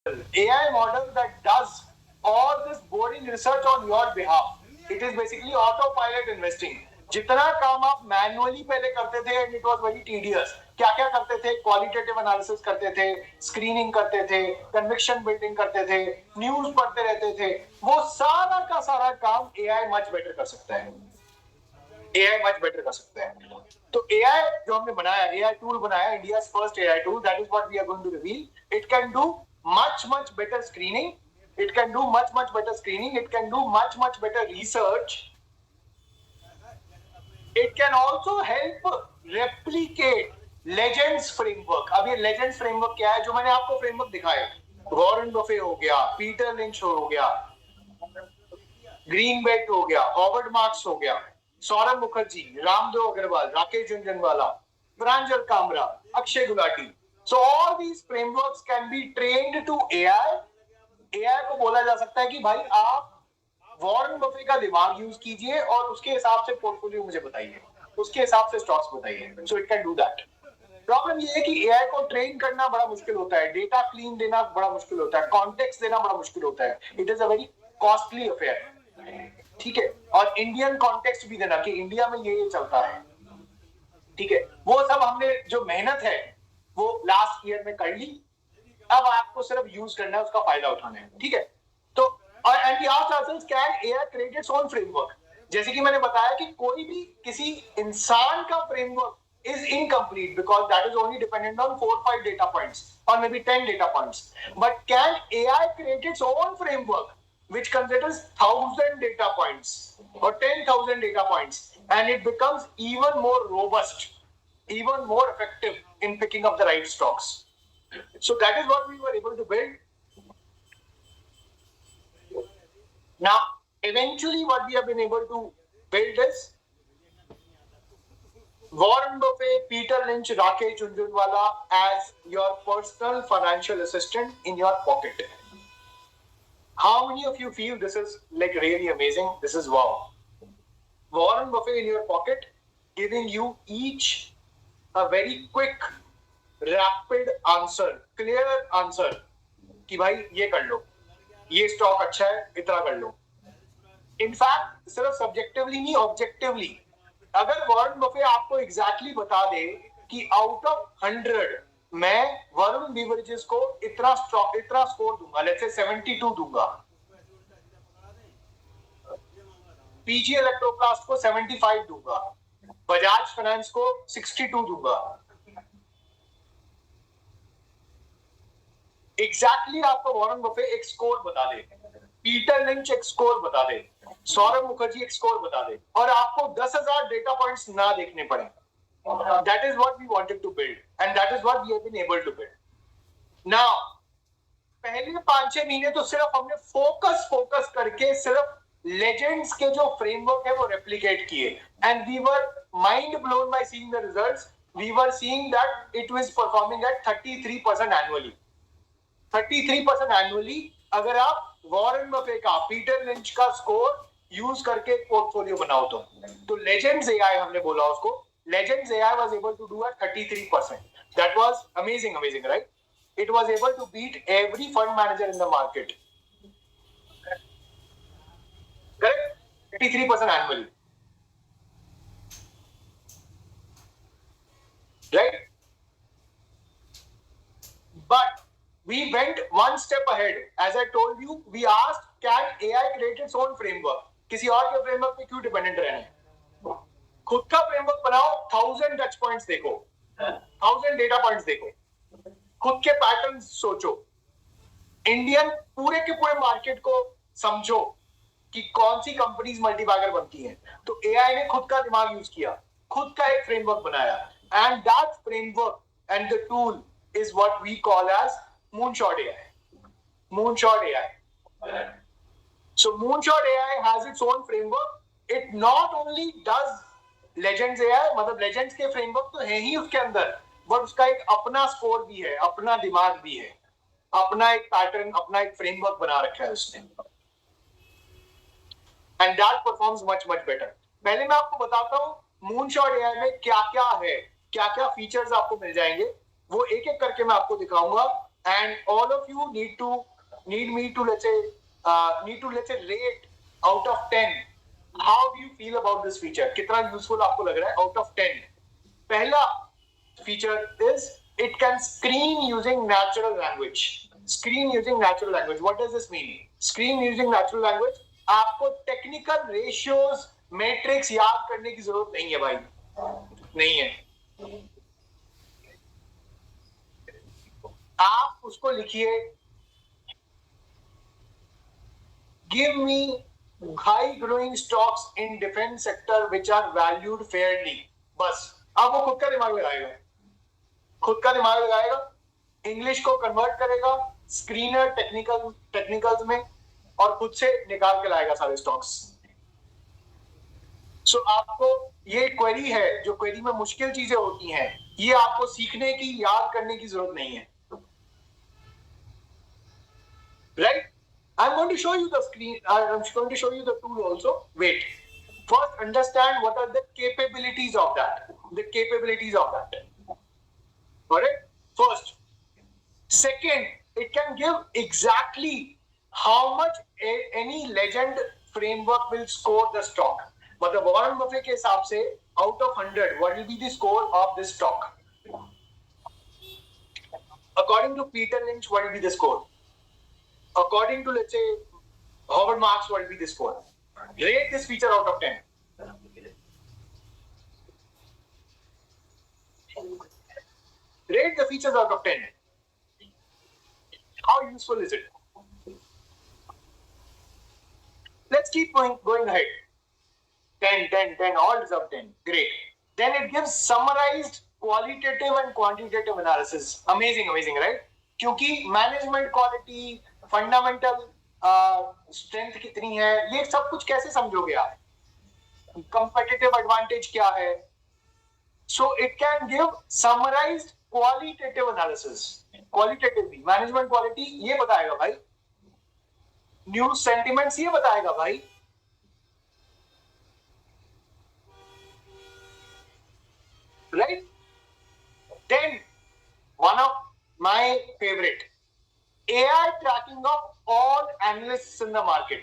AI model that does all this boring research on your behalf. It is basically autopilot investing. जितना काम आप manually पहले करते थे and it was very tedious, क्या क्या करते थे, क्वालिटेटिव एनालिसिस करते थे, स्क्रीनिंग करते थे, कन्विक्शन बिल्डिंग करते थे, न्यूज पढ़ते रहते थे, वो सारा का सारा काम एआई मच बेटर कर सकता है। एआई मच बेटर कर सकता है। तो एआई जो हमने बनाया, एआई टूल बनाया, India first AI tool, that is what we are going to reveal. It can do much better screening, it can do much better screening, it can do much better research, it can also help replicate legends framework। अब ये legends framework क्या है? जो मैंने आपको framework दिखाया, Warren Buffett हो गया, पीटर लिंच हो गया, ग्रीन बेल्ट हो गया, हॉवर्ड मार्क्स हो गया, सौरभ मुखर्जी, रामदेव अग्रवाल, राकेश झुनझुनवाला, प्रांजल Kamra, Akshay Gulati. So all these frameworks can be trained to AI। AI को बोला जा सकता है कि भाई आप वॉरेन बफे का दिमाग यूज कीजिए और उसके हिसाब से पोर्टफोलियो मुझे बताइए, उसके हिसाब से स्टॉक्स बताइए। So it can do that। Problem ये है कि AI को ट्रेन करना बड़ा मुश्किल होता है, डेटा क्लीन देना बड़ा मुश्किल होता है, कॉन्टेक्स्ट देना बड़ा मुश्किल होता है। It is a very costly affair. ठीक है, और इंडियन कॉन्टेक्स्ट भी देना कि इंडिया में ये चलता है। ठीक है, वो सब हमने जो मेहनत है वो लास्ट ईयर में कर ली, अब आपको सिर्फ यूज करना है, उसका फायदा उठाना है। ठीक है, तो और and we asked ourselves can AI create its own framework. जैसे कि मैंने बताया कि कोई भी किसी इंसान का framework is incomplete because that is only dependent on 4-5 data points or maybe 10 data points. But can AI create its own framework which considers 1,000 data points or 10,000 data points, and it becomes even more robust, even more effective in picking up the right stocks? So that is what we were able to build. Now, eventually what we have been able to build is Warren Buffett, Peter Lynch, Rakesh Jhunjhunwala as your personal financial assistant in your pocket. How many of you feel this is like really amazing? This is wow. Warren Buffett in your pocket, giving you each a very quick, rapid answer, clear answer कि भाई ये कर लो, ये stock अच्छा है, इतना कर लो। In fact सिर्फ सब्जेक्टिवली नहीं, ऑब्जेक्टिवली अगर वॉरेन बफे आपको एग्जैक्टली बता दे कि आउट ऑफ 100 मैं वरुण बेवरेजेस को इतना स्कोर दूंगा, लेट्स से 72 दूंगा, पीजी इलेक्ट्रोप्लास्ट को 75 दूंगा, बजाज फाइनेंस को 62 दूंगा, एग्जैक्टली आपको वॉरेन बफे एक स्कोर बता दे, पीटर लिंच एक स्कोर बता दे, सौरभ मुखर्जी एक स्कोर बता दे, और आपको 10,000 डेटा पॉइंट्स ना देखने पड़े। That is what we wanted to build and that is what we have been able to build. Now पहले 5-6 महीने तो सिर्फ हमने फोकस करके सिर्फ लेजेंड्स के जो फ्रेमवर्क है वो रेप्लिकेट किए, and we were mind blown by seeing the results. We were seeing that it was performing at 33% annually. 33% annually अगर आप वॉरेन बफे का, पीटर लिंच का स्कोर यूज करके पोर्टफोलियो बनाओ तो लेजेंड्स एआई हमने बोला उसको, legends AI was able to do at 33%। That was amazing, right? It was able to beat every fund manager in the market. Correct? 83% annually. Right? But we went one step ahead. As I told you, we asked, can AI create its own framework? किसी और के framework पे क्यों dependent रहना? खुद का framework बनाओ, 1000 touch points देखो, 1000 data points देखो, खुद के पैटर्न्स सोचो, इंडियन पूरे के पूरे मार्केट को समझो कि कौन सी कंपनीज मल्टीबैगर बनती हैं। तो एआई ने खुद का दिमाग यूज किया, खुद का एक फ्रेमवर्क बनाया, and that framework and the tool is what we call as moonshot AI. Moonshot AI. So moonshot AI has its own framework. It not only does legends AI, मतलब लेजेंड्स के framework तो है ही उसके अंदर, but उसका एक अपना score भी है, अपना दिमाग भी है, अपना एक पैटर्न, अपना एक फ्रेमवर्क बना रखा है उसने, and that performs much better. पहले मैं आपको बताता हूं मूनशॉट एआई में क्या क्या है, क्या क्या फीचर्स आपको मिल जाएंगे, वो एक एक करके मैं आपको दिखाऊंगा। and all of you need me to let's say rate out of 10 how do you feel about this feature. कितना यूजफुल आपको लग रहा है out of 10. पहला feature is it can screen using natural language. Screen using natural language. What does this mean? Screen using natural language. आपको technical ratios matrix याद करने की जरूरत नहीं है भाई, नहीं है. आप उसको लिखिए, give me high growing stocks in defence sector which are valued fairly. बस अब वो खुद का दिमाग लगाएगा, खुद का दिमाग लगाएगा, इंग्लिश को कन्वर्ट करेगा स्क्रीनर टेक्निकल्स में और खुद से निकाल के लाएगा सारे स्टॉक्स. सो आपको ये क्वेरी है, जो क्वेरी में मुश्किल चीजें होती हैं, ये आपको सीखने की, याद करने की जरूरत नहीं है. Right? I'm going to show you the screen. I'm going to show you the tool also. Wait. First, understand what are the capabilities of that. The capabilities of that. Alright? First. Second, it can give exactly how much any legend framework will score the stock. मतलब Warren Buffett के हिसाब से out of 100, what will be the score of this stock? According to Peter Lynch, what will be the score? According to, let's say, Howard Marks, what will be the score? Rate this feature out of 10. Rate the features out of 10. How useful is it? Let's keep going ahead. 10, 10, 10, all deserve 10. Great. Then it gives summarized qualitative and quantitative analysis. Amazing, amazing, right? क्योंकि management quality, fundamental strength कितनी है, ये सब कुछ कैसे समझोगे आप? Competitive advantage क्या है? So it can give summarised qualitative analysis. Qualitative भी मैनेजमेंट क्वालिटी ये बताएगा भाई, न्यूज सेंटिमेंट्स ये बताएगा भाई, right? Then one of my favorite, AI tracking of all analysts in the market.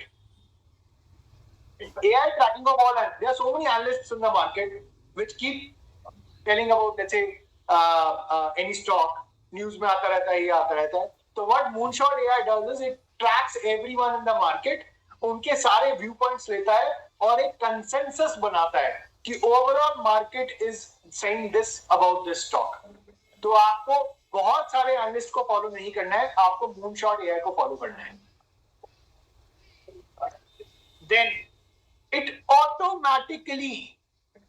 AI tracking of all, there are so many analysts in the market which keep telling about, let's say, any stock, news में आता रहता है, ये आता रहता है. So what Moonshot AI does is it tracks everyone in the market, उनके सारे व्यू पॉइंट्स लेता है और एक कंसेंसस बनाता है कि overall market is saying this about this stock. तो आपको बहुत सारे एनालिस्ट को फॉलो नहीं करना है, आपको मूनशॉट एआई को फॉलो करना है. Then it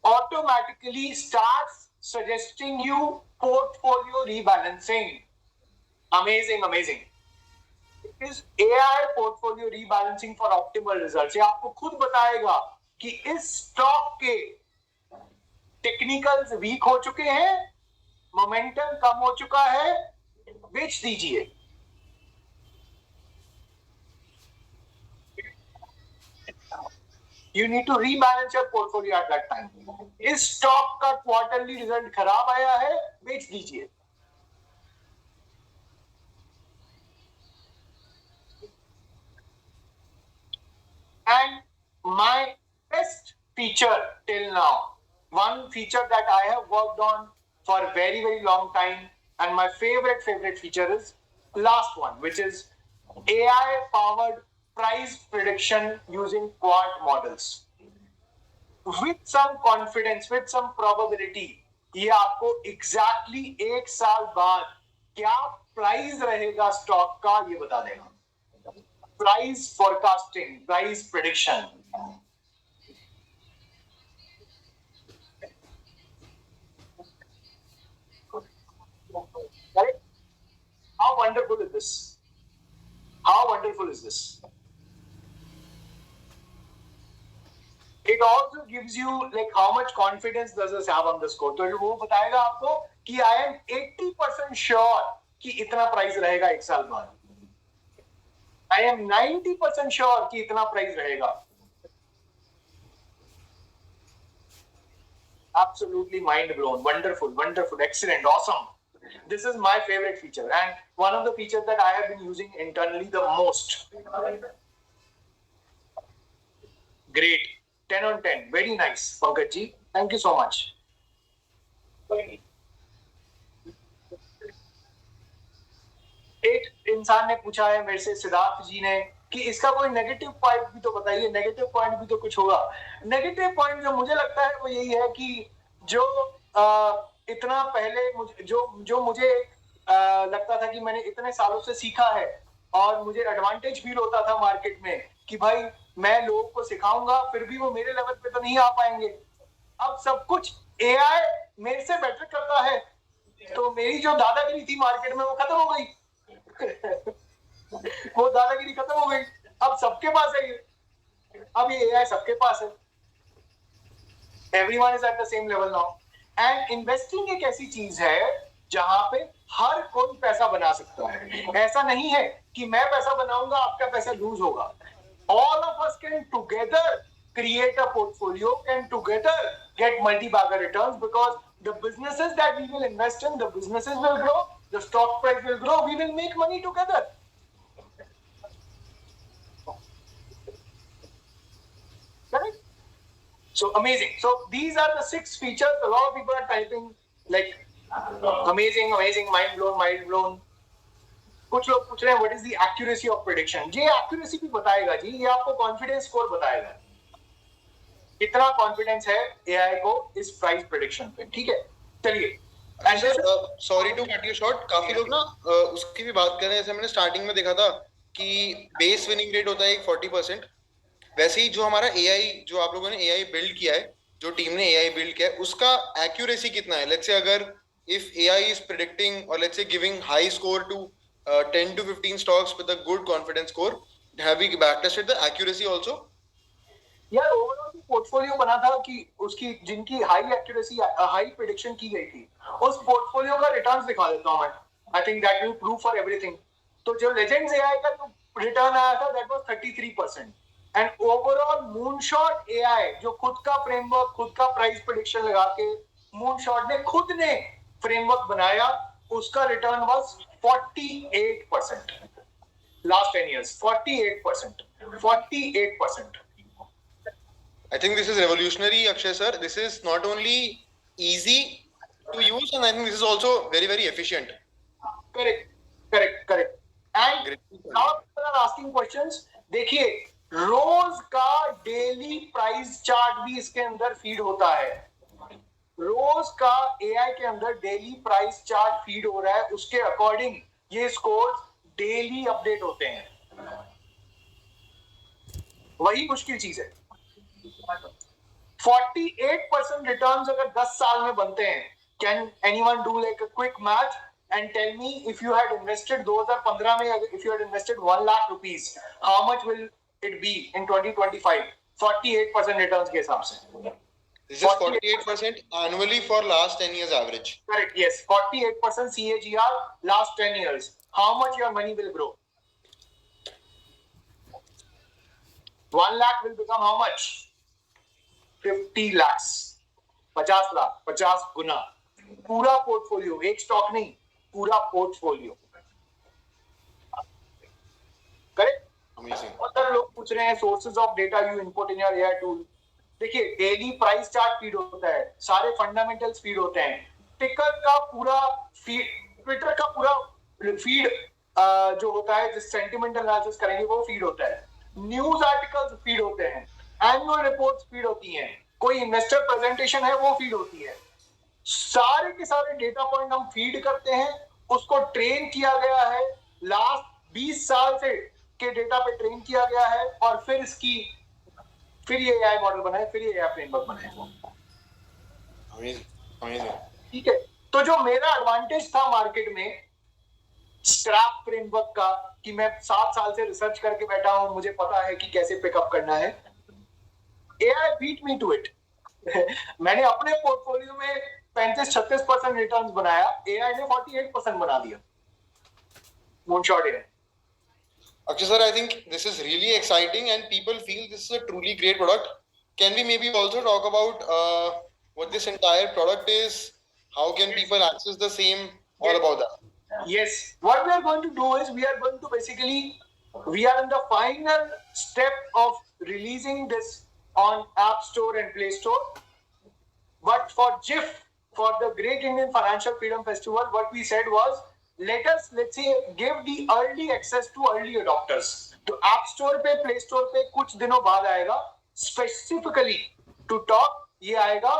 automatically starts suggesting you portfolio rebalancing. Amazing. It is AI portfolio rebalancing for optimal results. ये आपको खुद बताएगा कि इस स्टॉक के टेक्निकल्स वीक हो चुके हैं, मोमेंटम कम हो चुका है, बेच दीजिए. You need to rebalance your portfolio at that time. इस स्टॉक का क्वार्टरली रिजल्ट खराब आया है, बेच दीजिए. And my best feature till now, one feature that I have worked on for a very, very long time, and my favorite feature is last one, which is AI-powered price prediction using quant models. With some confidence, with some probability, ये आपको exactly एक साल बाद क्या price रहेगा stock का ये बता देगा. Price forecasting, price prediction. Right? How wonderful is this? How wonderful is this? It also gives you like how much confidence does this have on the score. तो वो बताएगा आपको कि I am 80% sure कि इतना प्राइस रहेगा एक साल बाद. I am 90% sure कि इतना प्राइस रहेगा. Absolutely mind blown. Wonderful, excellent, awesome. This is my favorite feature and one of the features that I have been using internally the most. Great. 10 on 10. Very nice, Pankaj ji. Thank you so much. एक इंसान ने पूछा है मेरे से, सिद्धार्थ जी ने, कि इसका कोई नेगेटिव पॉइंट भी तो बताइए, नेगेटिव पॉइंट भी तो कुछ होगा। नेगेटिव पॉइंट जो मुझे लगता है वो यही है कि जो इतना पहले मुझे लगता था कि मैंने इतने सालों से सीखा है और मुझे एडवांटेज फील होता था मार्केट में कि भाई मैं लोगों को सिखाऊंगा फिर भी वो मेरे लेवल पे तो नहीं आ पाएंगे। अब सब कुछ एआई मेरे से बेटर करता है, तो मेरी जो दादागिरी थी मार्केट में वो खत्म हो गई। वो दादागिरी खत्म हो गई, अब सबके पास है ये, अब ये एआई सबके पास है। Everyone is at the same level now. And investing एक ऐसी चीज है जहां पे हर कोई पैसा बना सकता है। ऐसा नहीं है कि मैं पैसा बनाऊंगा आपका पैसा लूज होगा। All of us can together create a portfolio, can together get multi-bagger returns, because the businesses that we will invest in, the businesses will grow, the stock price will grow, we will make money together. Correct? So amazing. So these are the 6 features. A lot of people are typing like amazing, mind blown. कुछ लोग पूछ रहे हैं what is the accuracy of prediction. ये accuracy भी बताएगा जी, ये आपको कॉन्फिडेंस स्कोर बताएगा, कितना कॉन्फिडेंस है एआई को इस प्राइस प्रेडिक्शन पे। ठीक है, चलिए। Sorry to cut you short, काफी लोग ना उसकी भी बात कर रहे हैं। जैसे मैंने स्टार्टिंग में देखा था कि बेस विनिंग रेट होता है एक 40%, वैसे ही जो हमारा एआई, जो आप लोगों ने एआई बिल्ड किया है, जो टीम ने एआई बिल्ड किया है, उसका एक्यूरेसी कितना है? लेट्स से अगर इफ एआई इज प्रेडिक्टिंग और let's say giving high score to 10 to 15 stocks with a good confidence score, have we backtested the accuracy also? यार ओवरऑल पोर्टफोलियो बना था कि उसकी जिनकी हाई एक्यूरेसी, हाई प्रेडिक्शन की गई थी, उस पोर्टफोलियो का रिटर्न्स दिखा देता हूं मैं। I think that will prove for everything. तो जो लेजेंड्स एआई का जो रिटर्न आया था that was 33%। And overall moonshot AI जो खुद का फ्रेमवर्क, खुद का प्राइस प्रेडिक्शन लगा के मूनशॉट ने खुद ने फ्रेमवर्क बनाया, उसका return was 48%। Last 10 years, 48%. 48%. I think this is revolutionary, Akshay sir. This is not only easy to use, and I think this is also very, very efficient. Correct. And now people are asking questions. देखिए, रोज का daily price chart भी इसके अंदर feed होता है। रोज का AI के अंदर डेली प्राइस चार्ट फीड हो रहा है, उसके अकॉर्डिंग ये स्कोर्स डेली अपडेट होते हैं। वही मुश्किल चीज है। 48% रिटर्न्स अगर 10 साल में बनते हैं, can anyone do like a quick math and tell me if you had invested 2015 में, if you had invested 1 lakh rupees, how much will it be in 2025? 48% returns के हिसाब से। This is 48% annually for last 10 years average. Correct, yes. 48% CAGR last 10 years. How much your money will grow? 1 lakh will become how much? 50 lakhs. 50 lakh, 50 गुना। पूरा portfolio, एक stock नहीं, पूरा portfolio. Correct? Amazing. और लोग पूछ रहे हैं sources of data you input in your AI tool. देखिए, डेली प्राइस चार्ट फीड होता है, सारे फंडामेंटल्स फीड होते हैं, टिकर का पूरा फीड, ट्विटर का पूरा फीड जो होता है, जिस सेंटिमेंटल एनालिसिस करेंगे वो फीड होता है, न्यूज आर्टिकल्स फीड होते हैं, एनुअल रिपोर्ट्स फीड होती हैं, कोई इन्वेस्टर प्रेजेंटेशन है वो फीड होती है। सारे के सारे डेटा पॉइंट हम फीड करते हैं, उसको ट्रेन किया गया है, लास्ट 20 साल से के डेटा पे ट्रेन किया गया है, और फिर ये एआई मॉडल बनाए, फिर ये एआई फ्रेमवर्क बनाए। ठीक है, तो जो मेरा एडवांटेज था मार्केट में स्क्रैप फ्रेमवर्क का, कि मैं 7 साल से रिसर्च करके बैठा हूं, मुझे पता है कि कैसे पिकअप करना है, AI beat me to it. मैंने अपने पोर्टफोलियो में 35-36% रिटर्न्स बनाया, एआई ने 48% बना दिया। Moonshot AI. Akshay sir, I think this is really exciting and people feel this is a truly great product. Can we maybe also talk about what this entire product is? How can people access the same all about that. Yes, what we are going to do is we are in the final step of releasing this on App Store and Play Store. But for GIF, for the Great Indian Financial Freedom Festival, what we said was, let's say, give the early access to early adopters. तो App Store पे, Play Store पे कुछ दिनों बाद आएगा. Specifically to talk, ये आएगा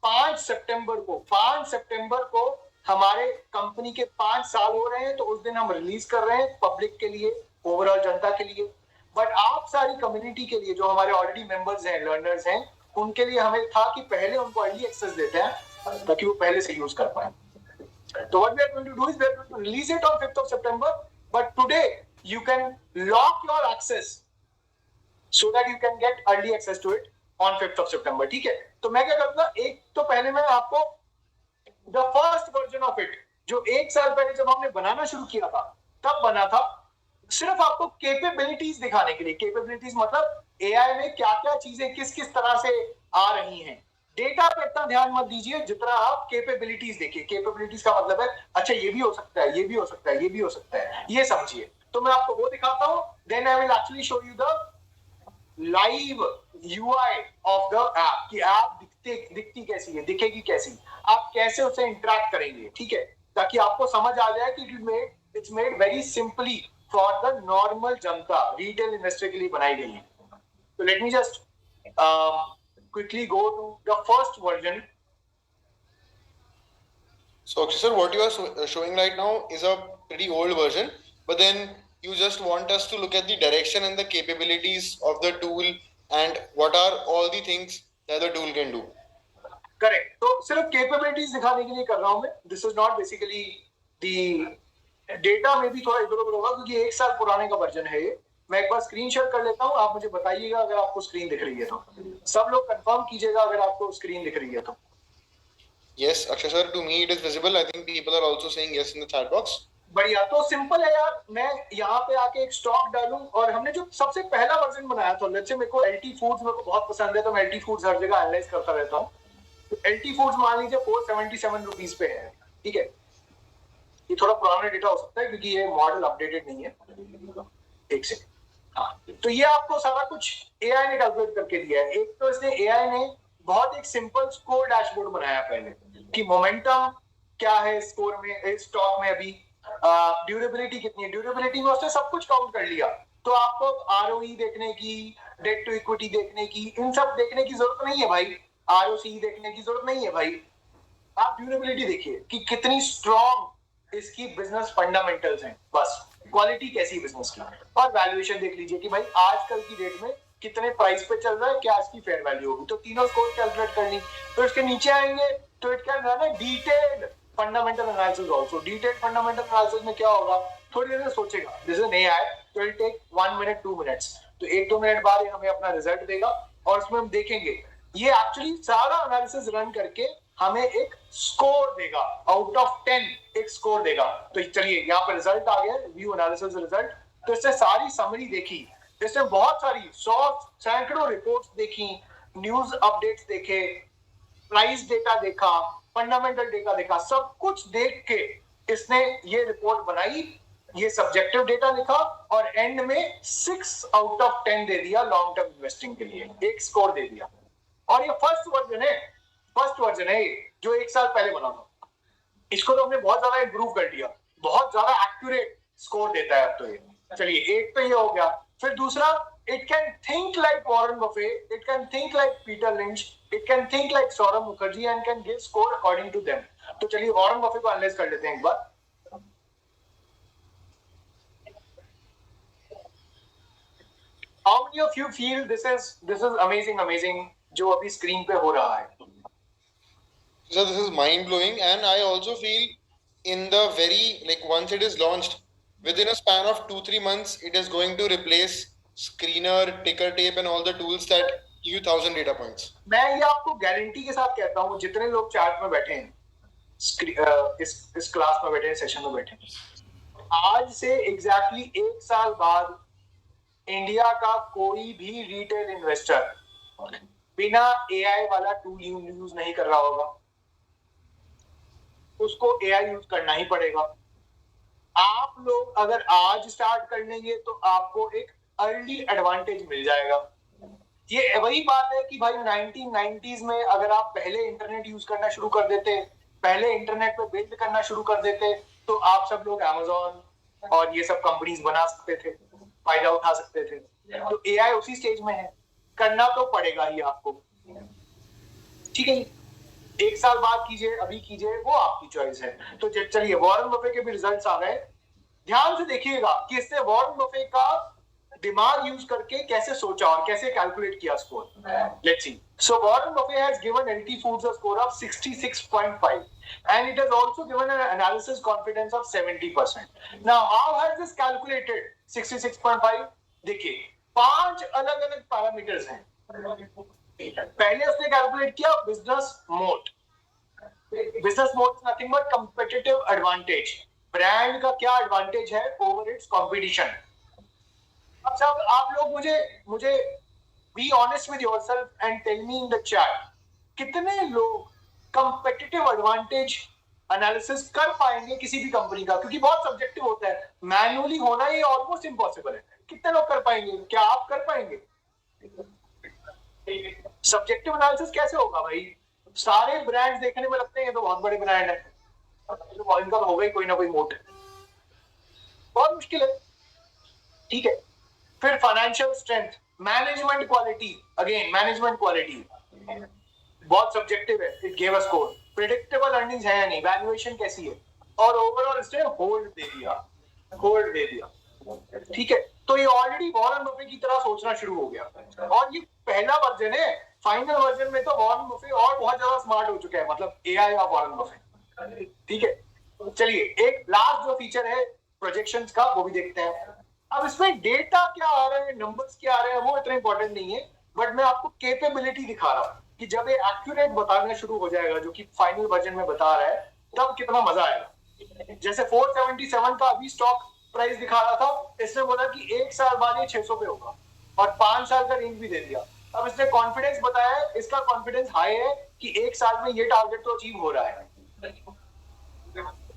5 सितंबर को हमारे कंपनी के 5 साल हो रहे हैं, तो उस दिन हम रिलीज कर रहे हैं पब्लिक के लिए, ओवरऑल जनता के लिए. बट आप सारी कम्युनिटी के लिए, जो हमारे ऑलरेडी मेंबर्स हैं, लर्नर्स हैं, उनके लिए हमें था कि पहले उनको अर्ली एक्सेस देते हैं ताकि वो पहले से यूज कर पाए. तो what we are going to do is we are going to release it on 5th of September, but today you can lock your access so that you can get early access to it on 5th of September. ठीक है? तो मैं क्या करूंगा, एक तो पहले मैं आपको the first version of it, जो 1 साल पहले जब हमने बनाना शुरू किया था, तब बना था, सिर्फ आपको कैपेबिलिटीज दिखाने के लिए. कैपेबिलिटीज मतलब एआई में क्या क्या चीजें किस किस तरह से आ रही हैं. डेटा पे इतना ध्यान मत दीजिए जितना आप कैपेबिलिटीज देखिए. कैपेबिलिटीज का मतलब है, अच्छा ये भी हो सकता है, ये भी हो सकता है, ये भी हो सकता है, ये समझिए. तो मैं आपको वो दिखाता हूं, then I will actually show you the live UI of the app, कि ऐप दिखती कैसी है, दिखेगी कैसी, आप कैसे उससे इंटरेक्ट करेंगे. ठीक है? ताकि आपको समझ आ जाए कि it's made very simply for the normal Janata, retail investor के लिए बनाई गई है. So let me just quickly go to the first version. So Akshay sir, what you are showing right now is a pretty old version, but then you just want us to look at the direction and the capabilities of the tool and what are all the things that the tool can do. Correct. तो सिर्फ capabilities दिखाने के लिए कर रहा हूं मैं. This is not basically the data में भी थोड़ा इधर उधर होगा क्योंकि 1 साल पुराने का वर्जन है ये. मैं एक बार स्क्रीन शेयर कर लेता हूं, आप मुझे बताइएगा अगर आपको स्क्रीन दिख रही है तो. सब लोग कंफर्म कीजिएगा अगर आपको स्क्रीन दिख रही है तो. Yes, Akshay sir, to me it is visible. I think people are also saying yes in the chat box. बढ़िया. तो सिंपल है यार, मैं यहाँ पे आके एक स्टॉक डालूं और हमने जो सबसे पहला वर्जन बनाया था, लेट्स से मेरे को एलटी फूड्स मेरे को बहुत पसंद है, तो मैं एलटी फूड्स हर जगह एनालाइज करता रहता हूँ. एलटी फूड्स मान लीजिए 477 रुपीज पे है. ठीक है? ये थोड़ा पुराना डेटा हो सकता है क्योंकि ये मॉडल अपडेटेड नहीं है. एक सेकंड. हाँ, तो ये आपको सारा कुछ एआई ने कैलकुलेट करके दिया है. एक तो इसने एआई ने बहुत एक सिंपल स्कोर डैशबोर्ड बनाया पहले कि मोमेंटम क्या है स्कोर में, स्टॉक में अभी ड्यूरेबिलिटी कितनी है. ड्यूरेबिलिटी में उसने सब कुछ काउंट कर लिया. तो आपको आरओई देखने की, डेट टू इक्विटी देखने की, इन सब देखने की जरूरत नहीं है भाई. आरओसी देखने की जरूरत नहीं है भाई. आप ड्यूरेबिलिटी देखिए कि कितनी स्ट्रॉन्ग इसकी बिजनेस फंडामेंटल्स हैं, बस क्वालिटी कैसी है बिजनेस की. और वैल्यूएशन देख लीजिए कि भाई आजकल की डेट में कितने प्राइस पे चल रहा है, क्या इसकी फेयर वैल्यू होगी. तो तीनों स्कोर कैलकुलेट कर ली. तो इसके नीचे आएंगे तो it can run detailed fundamental analysis also. Detailed fundamental analysis में क्या होगा, थोड़ी देर में सोचेगा. दिस इज नया है तो इट टेक 1 मिनट 2 मिनट्स. तो 1-2 मिनट बाद हमें अपना रिजल्ट देगा और उसमें हम देखेंगे. ये एक्चुअली सारा एनालिसिस रन करके हमें एक स्कोर देगा, आउट ऑफ 10 एक स्कोर देगा. तो चलिए यहाँ पर रिजल्ट आ गया, व्यू एनालिसिस रिजल्ट. तो इससे सारी समरी देखी, इसने बहुत सारी 100 सैकड़ों रिपोर्ट्स देखी, न्यूज अपडेट्स देखे, प्राइस डेटा देखा, फंडामेंटल डेटा देखा, सब कुछ देख के इसने ये रिपोर्ट बनाई. ये सब्जेक्टिव डेटा लिखा और एंड में 6 आउट ऑफ 10 दे दिया लॉन्ग टर्म इन्वेस्टिंग के लिए, एक स्कोर दे दिया. और ये फर्स्ट वर्जन है जो 1 साल पहले बना था. इसको तो हमने बहुत ज्यादा इंप्रूव कर दिया, बहुत ज्यादा एक्यूरेट स्कोर देता है अब तो ये. चलिए, एक तो ये हो गया. फिर दूसरा, it can think like Warren Buffett, it can think like Peter Lynch, it can think like Saurabh Mukherjee and can give score according to them. तो चलिए वॉरेन बफेट को एनालाइज कर लेते हैं एक बार. How many of you feel this is amazing जो अभी screen पे हो रहा है? So this is mind blowing, and I also feel in the very, like, once it is launched, within a span of 2-3 months, it is going to replace screener, ticker tape, and all the tools that give you 1000 data points. मैं ये आपको guarantee के साथ कहता हूँ, जितने लोग chat में बैठे हैं, इस क्लास में बैठे हैं, सेशन में बैठे हैं, आज से एग्जैक्टली 1 साल बाद इंडिया का कोई भी रिटेल इन्वेस्टर बिना एआई वाला टूल यूज नहीं कर रहा होगा. उसको एआई यूज करना ही पड़ेगा। आप लोग अगर आज स्टार्ट कर लेंगे तो आपको एक अर्ली एडवांटेज मिल जाएगा। ये वही बात है कि भाई 1990s में अगर आप पहले इंटरनेट यूज करना शुरू कर देते, पहले इंटरनेट पे बिल्ड करना शुरू कर देते, तो आप सब लोग अमेज़न और ये सब कंपनीज बना सकते थे, फायदा उठा सकते थे। तो एआई उसी स्टेज में है, करना तो पड़ेगा ही आपको। ठीक है, 1 साल बाद कीजिए, अभी कीजिए, वो आपकी चॉइस है। तो चलिए, वॉरेन बफे के भी रिजल्ट्स आ गए। ध्यान से देखिएगा कि इससे वॉरेन बफे का दिमाग यूज करके कैसे सोचा और कैसे कैलकुलेट किया score. Let's see. So Warren Buffett has given LT Foods a score of 66.5 and it has also given an analysis confidence of 70%. Now how has this calculated 66.5? देखिए, 5 अलग-अलग पैरामीटर्स हैं। पहले उसने कैलकुलेट किया बिजनेस मोट। Business मोट is nothing but competitive advantage. Brand का क्या एडवांटेज है ओवर इट्स कंपटीशन। अब सब आप लोग मुझे be honest with yourself and tell me in the chat, कितने लोग कंपेटिटिव एडवांटेज एनालिसिस कर पाएंगे किसी भी कंपनी का, क्योंकि बहुत सब्जेक्टिव होता है, मैन्युअली होना ये ऑलमोस्ट इम्पॉसिबल है। कितने लोग कर पाएंगे? क्या आप कर पाएंगे? सब्जेक्टिव एनालिसिस कैसे होगा भाई? सारे ब्रांड्स देखने में लगते हैं ये तो बहुत बड़े ब्रांड है, तो इनका तो होगा ही कोई ना कोई मोट। बहुत मुश्किल है। ठीक है, फिर financial strength, management quality, again management quality बहुत सब्जेक्टिव है, it give a score. Predictable earnings है या नहीं, वैल्यूएशन कैसी है, और ओवरऑल इसने होल्ड दे दिया। ठीक है, तो ये ऑलरेडी वॉरेन बफे की तरह सोचना शुरू हो गया, और ये पहला वर्जन है। फाइनल वर्जन में तो वॉरेन बफे और बहुत ज्यादा स्मार्ट हो चुके हैं, मतलब एआई और वॉरेन बफे। ठीक है, चलिए एक लास्ट जो फीचर है प्रोजेक्शंस का, वो भी देखते हैं। अब इसमें डेटा क्या आ रहा है, नंबर्स क्या आ रहे हैं, वो इतना इंपॉर्टेंट नहीं है, बट मैं आपको कैपेबिलिटी दिखा रहा हूँ कि जब ये एक्यूरेट बताना शुरू हो जाएगा, जो कि फाइनल वर्जन में बता रहा है, तब कितना मजा आएगा। जैसे 477 का अभी स्टॉक प्राइस दिखा रहा था, इसने बोला कि 1 साल बाद ये 600 पे होगा, और 5 साल का रेंज भी दे दिया। अब इसने कॉन्फिडेंस बताया है, इसका कॉन्फिडेंस हाई है कि 1 साल में ये टारगेट तो अचीव हो रहा है।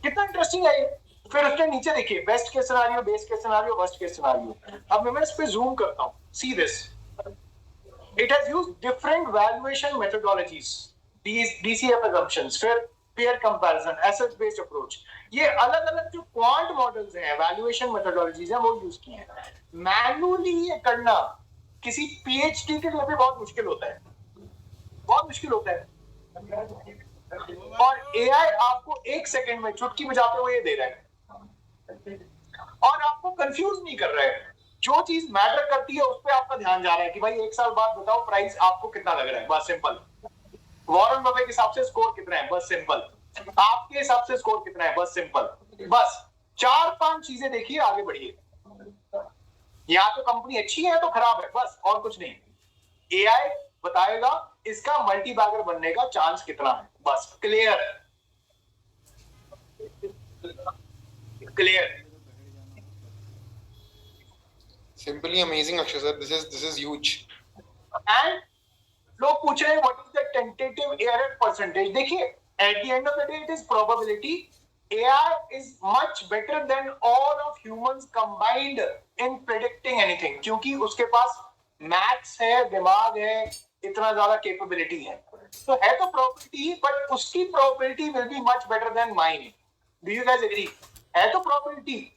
कितना इंटरेस्टिंग है ये। फिर उसके नीचे देखिए, best case scenario, best case scenario, worst case scenario. अब मैं इस पे जूम करता हूं, see this, it has used different valuation methodologies, DCF assumptions, फिर pair comparison, asset based approach. ये अलग अलग जो क्वांट मॉडल्स हैं, वैल्यूएशन मेथोडोलॉजीज हैं, वो यूज किए हैं। मैन्युअली ये करना किसी पीएचडी के लिए भी बहुत मुश्किल होता है, बहुत मुश्किल होता है। और एआई आपको 1 सेकंड में चुटकी बजाते हुए ये दे रहा है, और आपको कंफ्यूज नहीं कर रहा है। जो चीज मैटर करती है उस पे आपका ध्यान जा रहा है कि भाई 1 साल बाद बताओ प्राइस आपको कितना लग रहा है, बस सिंपल। वॉरेन बफे के हिसाब से स्कोर कितना है, बस सिंपल। आपके हिसाब से स्कोर कितना है, बस सिंपल। बस 4-5 चीजें देखिए, आगे बढ़िए। या तो कंपनी अच्छी है तो खराब है, बस, और कुछ नहीं। एआई बताएगा इसका मल्टी बैगर बनने का चांस कितना है, बस। Clear. Simply amazing, Akshay sir. This is huge. And लोग पूछ रहे हैं what is the tentative error percentage. देखिए, at the end of the day it is probability. AI is much better than all of humans combined in predicting anything, क्योंकि उसके पास maths है, दिमाग है, इतना ज्यादा कैपेबिलिटी है। तो है तो प्रोबेबिलिटी, बट उसकी probability will be much better than mine. Do you guys agree? है तो प्रोबेबिलिटी,